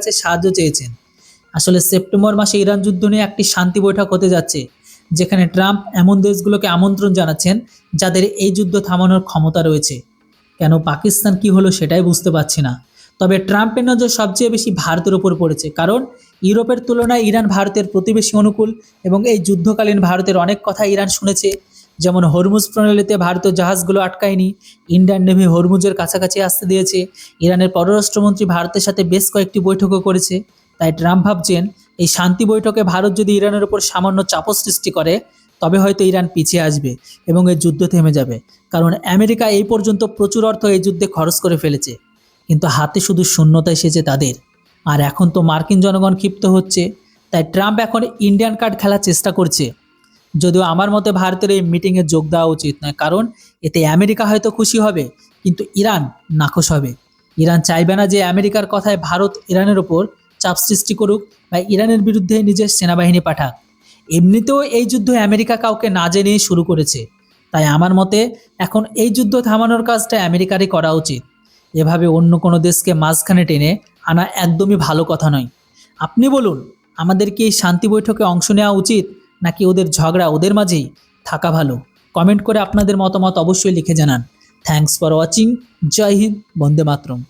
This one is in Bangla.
কাছে সাহায্য চেয়েছেন। আসলে সেপ্টেম্বর মাসে ইরান যুদ্ধ নিয়ে একটি শান্তি বৈঠক হতে যাচ্ছে, যেখানে ট্রাম্প এমন দেশগুলোকে আমন্ত্রণ জানাচ্ছেন যাদের এই যুদ্ধ থামানোর ক্ষমতা রয়েছে। কেন পাকিস্তান কি হলো সেটাই বুঝতে পারছি না। তবে ট্রাম্পের নজর সবচেয়ে বেশি ভারতের উপর পড়েছে, কারণ ইউরোপের তুলনায় ইরান ভারতের প্রতিবেশী অনুকূল এবং এই যুদ্ধকালীন ভারতের অনেক কথা ইরান শুনেছে। যেমন হরমুজ প্রণালীতে ভারতীয় জাহাজগুলো আটকায়নি, ইন্ডিয়ান নেভি হরমুজের কাছাকাছি আসতে দিয়েছে, ইরানের পররাষ্ট্রমন্ত্রী ভারতের সাথে বেশ কয়েকটি বৈঠকও করেছে। তাই ট্রাম্প ভাবছেন এই শান্তি বৈঠকে ভারত যদি ইরানের উপর সামান্য চাপও সৃষ্টি করে তবে হয়তো ইরান পিছিয়ে আসবে এবং এই যুদ্ধ থেমে যাবে, কারণ আমেরিকা এই পর্যন্ত প্রচুর অর্থ এই যুদ্ধে খরচ করে ফেলেছে, কিন্তু হাতে শুধু শূন্যতা এসেছে তাদের। আর এখন তো মার্কিন জনগণ ক্ষিপ্ত হচ্ছে, তাই ট্রাম্প এখন ইন্ডিয়ান কার্ড খেলার চেষ্টা করছে। যদিও আমার মতে ভারতের এই মিটিংয়ে যোগ দেওয়া উচিত নয়, কারণ এতে আমেরিকা হয়তো খুশি হবে কিন্তু ইরান নাখোশ হবে। ইরান চাইবে না যে আমেরিকার কথায় ভারত ইরানের ওপর চাপ সৃষ্টি করুক বা ইরানের বিরুদ্ধে নিজের সেনাবাহিনী পাঠাক। এমনিতেও এই যুদ্ধ আমেরিকা কাউকে না জেনেই শুরু করেছে, তাই আমার মতে এখন এই যুদ্ধ থামানোর কাজটা আমেরিকারই করা উচিত। এভাবে অন্য কোনো দেশকে মাঝখানে টেনে আনা একদমই ভালো কথা নয়। আপনি বলুন, আমাদের কি এই শান্তি বৈঠকে অংশ নেওয়া উচিত নাকি ওদের ঝগড়া ওদের মাঝেই থাকা ভালো? কমেন্ট করে আপনাদের মতামত অবশ্যই লিখে জানান। Thanks for watching. জয় হিন্দ, বন্দে মাতরম।